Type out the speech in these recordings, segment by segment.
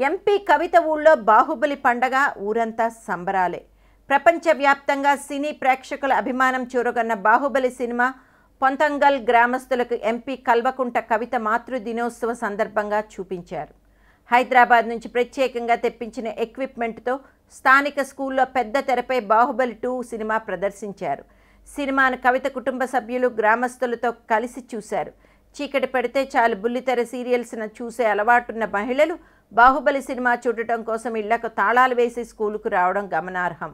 MP కవిత ఊళ్ళో బాహుబలి పండగ ఊరంతా సంబరాలే. ప్రపంచవ్యాప్తంగా సినీ ప్రేక్షకుల అభిమానం చూరగొన్న బాహుబలి సినిమా పొంతంగల్ గ్రామస్తులకు ఎంపీ కల్వకుంట కవిత మాతృ దినోత్సవ సందర్భంగా చూపించారు. హైదరాబాద్ నుంచి ప్రత్యేకంగా తెప్పించిన ఎక్విప్మెంట్తో స్థానిక స్కూల్లో పెద్ద తెరపై బాహుబలి 2 సినిమా ప్రదర్శించారు. సినిమాను కవిత కుటుంబ సభ్యులు గ్రామస్తులతో కలిసి చూశారు. చీకటి పడితే చాలు బుల్లితెర సీరియల్స్ను చూసే అలవాటున్న మహిళలు బాహుబలి సినిమా చూడటం కోసం ఇళ్లకు తాళాలు వేసి స్కూలుకు రావడం గమనార్హం.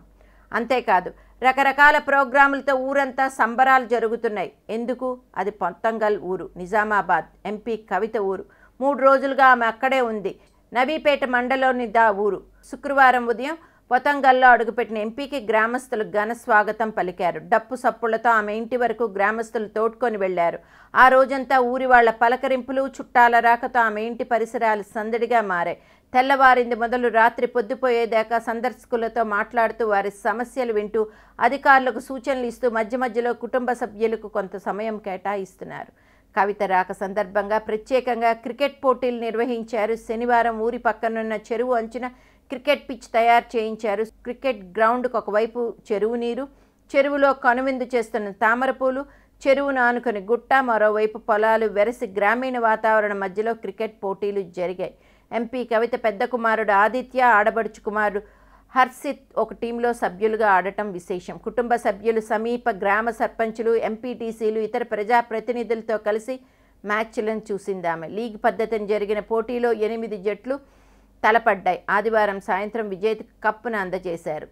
అంతేకాదు రకరకాల ప్రోగ్రాములతో ఊరంతా సంబరాలు జరుగుతున్నాయి. ఎందుకు? అది పొంతంగల్ ఊరు, నిజామాబాద్ ఎంపీ కవిత ఊరు. 3 రోజులుగా ఆమె అక్కడే ఉంది. నవీపేట మండలంలోని దా ఊరు. శుక్రవారం ఉదయం పొతంగల్లో అడుగుపెట్టిన ఎంపీకి గ్రామస్తులు ఘన స్వాగతం పలికారు. డప్పు సప్పుళ్లతో ఆమె ఇంటి వరకు గ్రామస్తులు తోడ్కొని వెళ్లారు. ఆ రోజంతా ఊరి వాళ్ల పలకరింపులు, చుట్టాల రాకతో ఆమె ఇంటి పరిసరాలు సందడిగా మారాయి. తెల్లవారింది మొదలు రాత్రి పొద్దుపోయేదాకా సందర్శకులతో మాట్లాడుతూ వారి సమస్యలు వింటూ అధికారులకు సూచనలు ఇస్తూ మధ్య మధ్యలో కుటుంబ సభ్యులకు కొంత సమయం కేటాయిస్తున్నారు. కవిత రాక సందర్భంగా ప్రత్యేకంగా క్రికెట్ పోటీలు నిర్వహించారు. శనివారం ఊరి పక్కనున్న చెరువు అంచున క్రికెట్ పిచ్ తయారు చేయించారు. క్రికెట్ గ్రౌండ్కు ఒకవైపు చెరువు నీరు, చెరువులో కనువిందు చేస్తున్న తామరపూలు, చెరువును ఆనుకొని గుట్ట, మరోవైపు పొలాలు వెరసి గ్రామీణ వాతావరణం మధ్యలో క్రికెట్ పోటీలు జరిగాయి. ఎంపీ కవిత పెద్ద కుమారుడు ఆదిత్య, ఆడబడుచు కుమారుడు హర్షిత్ ఒక టీంలో సభ్యులుగా ఆడటం విశేషం. కుటుంబ సభ్యులు, సమీప గ్రామ సర్పంచులు, ఎంపీటీసీలు, ఇతర ప్రజాప్రతినిధులతో కలిసి మ్యాచ్లను చూసిందామె. లీగ్ పద్ధతిని జరిగిన పోటీలో 8 జట్లు తలపడ్డాయి. ఆదివారం సాయంత్రం విజేత కప్పును అందజేశారు.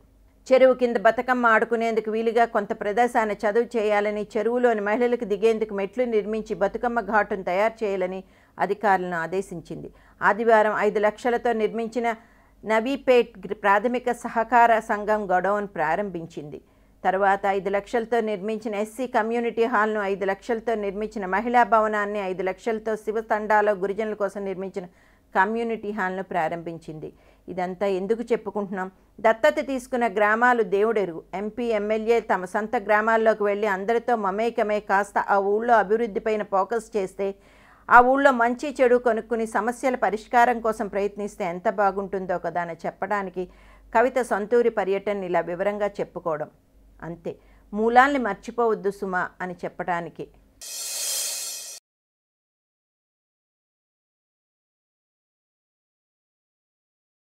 చెరువు కింద బతుకమ్మ ఆడుకునేందుకు వీలుగా కొంత ప్రదేశాన్ని చదువు చేయాలని, చెరువులోని మహిళలకు దిగేందుకు మెట్లు నిర్మించి బతుకమ్మ ఘాటును తయారు చేయాలని అధికారులను ఆదేశించింది. ఆదివారం 5 లక్షలతో నిర్మించిన నవీపేట్ ప్రాథమిక సహకార సంఘం గొడౌన్ ప్రారంభించింది. తర్వాత 5 లక్షలతో నిర్మించిన ఎస్సీ కమ్యూనిటీ హాల్ను, 5 లక్షలతో నిర్మించిన మహిళా భవనాన్ని, 5 లక్షలతో శివతండాలో గిరిజనుల కోసం నిర్మించిన కమ్యూనిటీ హాల్ను ప్రారంభించింది. ఇదంతా ఎందుకు చెప్పుకుంటున్నాం? దత్తత తీసుకున్న గ్రామాలు దేవుడెరుగు. ఎంపీ, ఎమ్మెల్యే తమ సొంత గ్రామాల్లోకి వెళ్ళి అందరితో మమేకమై కాస్త ఆ ఊళ్ళో అభివృద్ధిపైన ఫోకస్ చేస్తే, ఆ ఊళ్ళో మంచి చెడు కొనుక్కుని సమస్యల పరిష్కారం కోసం ప్రయత్నిస్తే ఎంత బాగుంటుందో కదా అని చెప్పడానికి కవిత సొంతూరి పర్యటన ఇలా వివరంగా చెప్పుకోవడం అంతే. మూలాల్ని మర్చిపోవద్దు సుమా అని చెప్పడానికి.